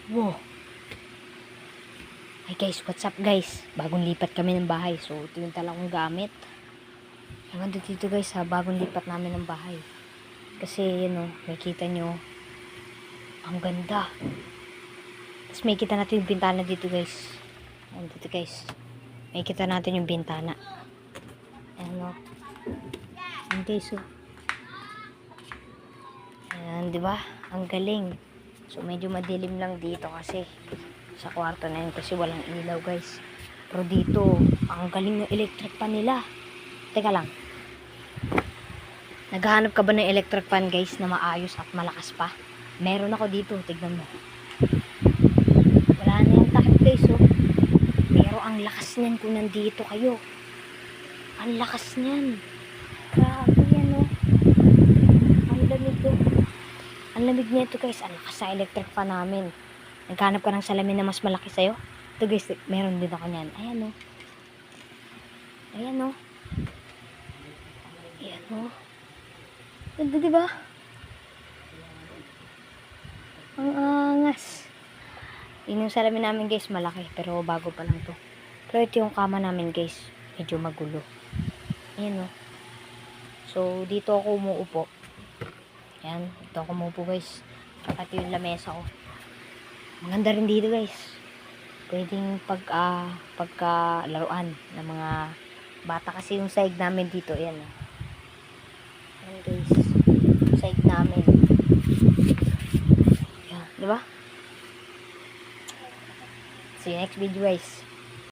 Wow. Hi guys, what's up guys? Bagong lipat kami ng bahay. So, ito yung tala kong gamit. Ewan dito guys ha, bagong lipat namin ng bahay. Kasi, yun o, may kita nyo. Ang ganda. Tapos may kita natin yung bintana dito guys. Ayan dito guys. May kita natin yung bintana. Ayan o. Ayan guys o. Ayan, di ba? Ang galing. So, medyo madilim lang dito kasi sa kwarto na yun kasi walang ilaw guys. Pero dito, ang galing ng electric fan nila. Teka lang. Naghahanap ka ba ng electric fan guys na maayos at malakas pa? Meron ako dito, tignan mo. Wala na yung takip guys oh. Pero ang lakas niyan kung nandito kayo. Ang lakas niyan. Grabe yan oh. Ang lamig oh. Ang lamig nito guys. Ang lakas sa electric fan namin. Naghanap ka ng salamin na mas malaki sa'yo? Ito guys, meron din ako niyan. Ayan o. Ayan o. Ayan o. Ganda diba? Ang angas. Yun yung salamin namin guys, malaki. Pero bago pa lang to. Pero ito yung kama namin guys. Medyo magulo. Ayan o. So, dito ako umuupo. Ayan. Dito ako umuupo guys. At yung lamesa ko. Maganda rin dito guys. Pwedeng pagka-laruan ng mga bata kasi yung sahig namin dito. Ayan. Ayan guys. Sahig namin. Ayan. Diba? See you next video guys.